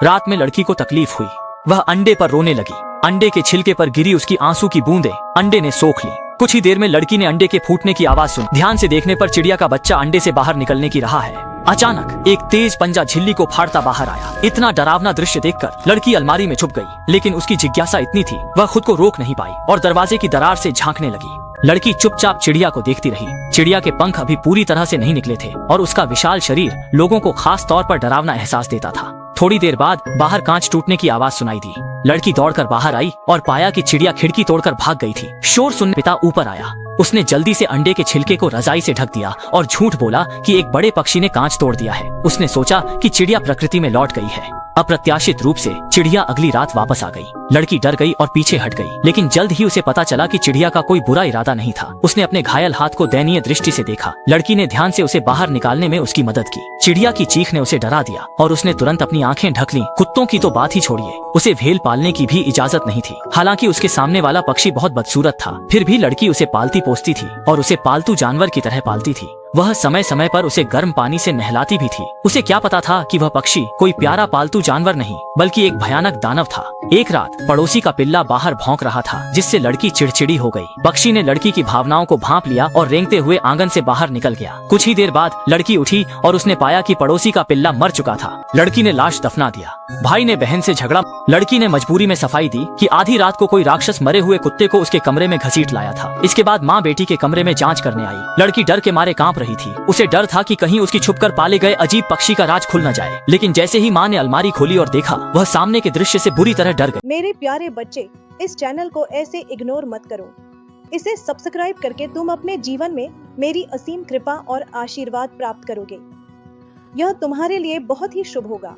रात में लड़की को तकलीफ हुई, वह अंडे पर रोने लगी। अंडे के छिलके पर गिरी उसकी आंसू की बूंदें अंडे ने सोख ली। कुछ ही देर में लड़की ने अंडे के फूटने की आवाज सुनी। ध्यान से देखने पर चिड़िया का बच्चा अंडे से बाहर निकलने की राह है। अचानक एक तेज पंजा झिल्ली को फाड़ता बाहर आया। इतना डरावना दृश्य देखकर लड़की अलमारी में छुप गई, लेकिन उसकी जिज्ञासा इतनी थी वह खुद को रोक नहीं पाई और दरवाजे की दरार से झांकने लगी। लड़की चुपचाप चिड़िया को देखती रही। चिड़िया के पंख अभी पूरी तरह से नहीं निकले थे और उसका विशाल शरीर लोगों को खास तौर पर डरावना एहसास देता था। थोड़ी देर बाद बाहर कांच टूटने की आवाज सुनाई दी। लड़की दौड़कर बाहर आई और पाया कि चिड़िया खिड़की तोड़कर भाग गई थी। शोर सुनने पिता ऊपर आया। उसने जल्दी से अंडे के छिलके को रजाई से ढक दिया और झूठ बोला कि एक बड़े पक्षी ने कांच तोड़ दिया है। उसने सोचा कि चिड़िया प्रकृति में लौट गई है। अप्रत्याशित रूप से चिड़िया अगली रात वापस आ गई। लड़की डर गई और पीछे हट गई, लेकिन जल्द ही उसे पता चला कि चिड़िया का कोई बुरा इरादा नहीं था। उसने अपने घायल हाथ को दयनीय दृष्टि से देखा। लड़की ने ध्यान से उसे बाहर निकालने में उसकी मदद की। चिड़िया की चीख ने उसे डरा दिया और उसने तुरंत अपनी आंखें ढक लीं। कुत्तों की तो बात ही छोड़िए, उसे भेल पालने की भी इजाजत नहीं थी। हालांकि उसके सामने वाला पक्षी बहुत बदसूरत था, फिर भी लड़की उसे पालती पोसती थी और उसे पालतू जानवर की तरह पालती थी। वह समय समय पर उसे गर्म पानी से नहलाती भी थी। उसे क्या पता था कि वह पक्षी कोई प्यारा पालतू जानवर नहीं बल्कि एक भयानक दानव था। एक रात पड़ोसी का पिल्ला बाहर भौंक रहा था, जिससे लड़की चिड़चिड़ी हो गई। पक्षी ने लड़की की भावनाओं को भांप लिया और रेंगते हुए आंगन से बाहर निकल गया। कुछ ही देर बाद लड़की उठी और उसने पाया कि पड़ोसी का पिल्ला मर चुका था। लड़की ने लाश दफना दिया। भाई ने बहन से झगड़ा। लड़की ने मजबूरी में सफाई दी कि आधी रात को कोई राक्षस मरे हुए कुत्ते को उसके कमरे में घसीट लाया था। इसके बाद माँ बेटी के कमरे में जांच करने आई। लड़की डर के मारे कांप रही थी। उसे डर था कि कहीं उसकी छुपकर पाले गए अजीब पक्षी का राज खुल न जाए। लेकिन जैसे ही माँ ने अलमारी खोली और देखा, वह सामने के दृश्य से बुरी तरह डर गई। मेरे प्यारे बच्चे, इस चैनल को ऐसे इग्नोर मत करो। इसे सब्सक्राइब करके तुम अपने जीवन में मेरी असीम कृपा और आशीर्वाद प्राप्त करोगे। यह तुम्हारे लिए बहुत ही शुभ होगा।